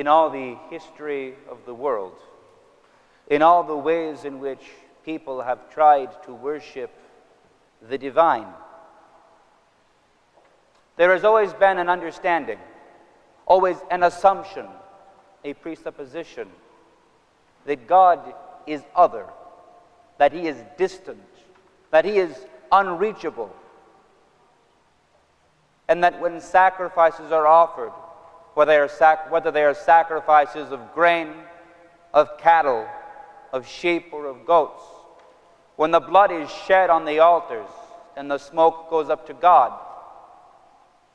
in all the history of the world, in all the ways in which people have tried to worship the divine, there has always been an understanding, always an assumption, a presupposition that God is other, that He is distant, that He is unreachable, and that when sacrifices are offered, whether they are sacrifices of grain, of cattle, of sheep, or of goats, when the blood is shed on the altars and the smoke goes up to God,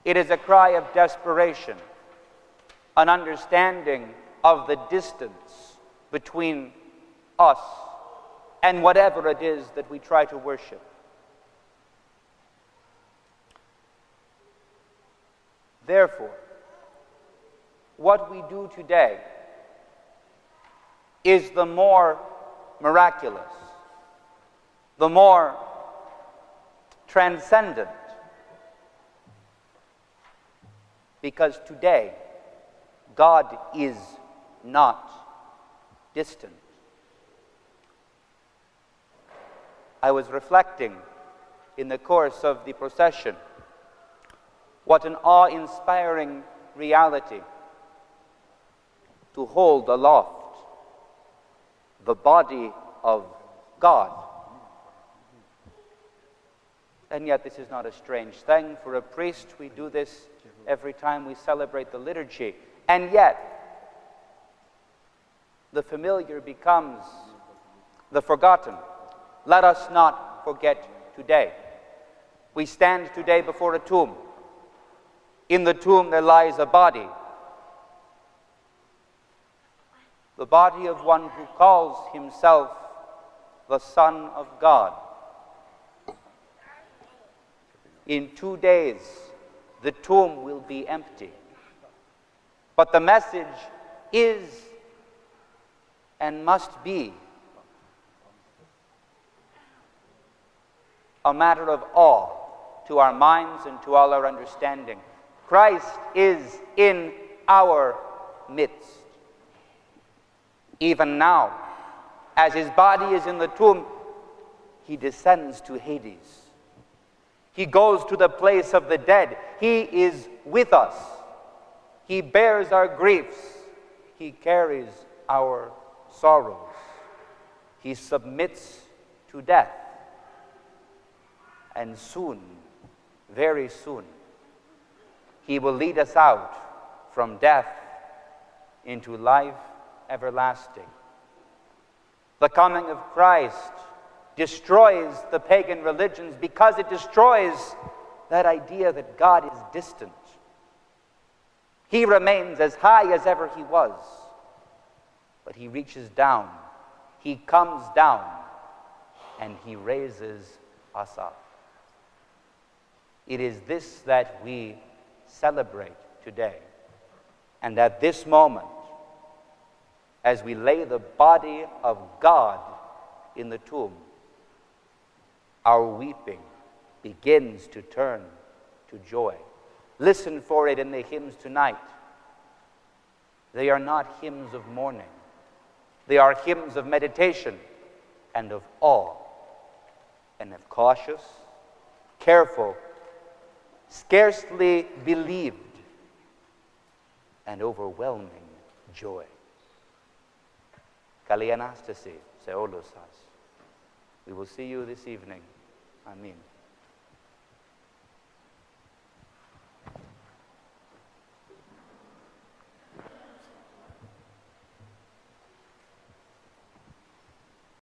it is a cry of desperation, an understanding of the distance between us and whatever it is that we try to worship. Therefore, what we do today is the more miraculous, the more transcendent, because today God is not distant. I was reflecting in the course of the procession what an awe-inspiring reality to hold aloft the body of God. And yet this is not a strange thing. For a priest, we do this every time we celebrate the liturgy. And yet, the familiar becomes the forgotten. Let us not forget today. We stand today before a tomb. In the tomb there lies a body. The body of one who calls himself the Son of God. In 2 days, the tomb will be empty. But the message is and must be a matter of awe to our minds and to all our understanding. Christ is in our midst. Even now, as His body is in the tomb, He descends to Hades. He goes to the place of the dead. He is with us. He bears our griefs. He carries our sorrows. He submits to death. And soon, very soon, He will lead us out from death into life everlasting. The coming of Christ destroys the pagan religions because it destroys that idea that God is distant. He remains as high as ever He was, but He reaches down, He comes down, and He raises us up. It is this that we celebrate today. And at this moment, as we lay the body of God in the tomb, our weeping begins to turn to joy. Listen for it in the hymns tonight. They are not hymns of mourning. They are hymns of meditation and of awe and of cautious, careful, scarcely believed, and overwhelming joy. Kali Anastasi, Seolosas. We will see you this evening. Amen.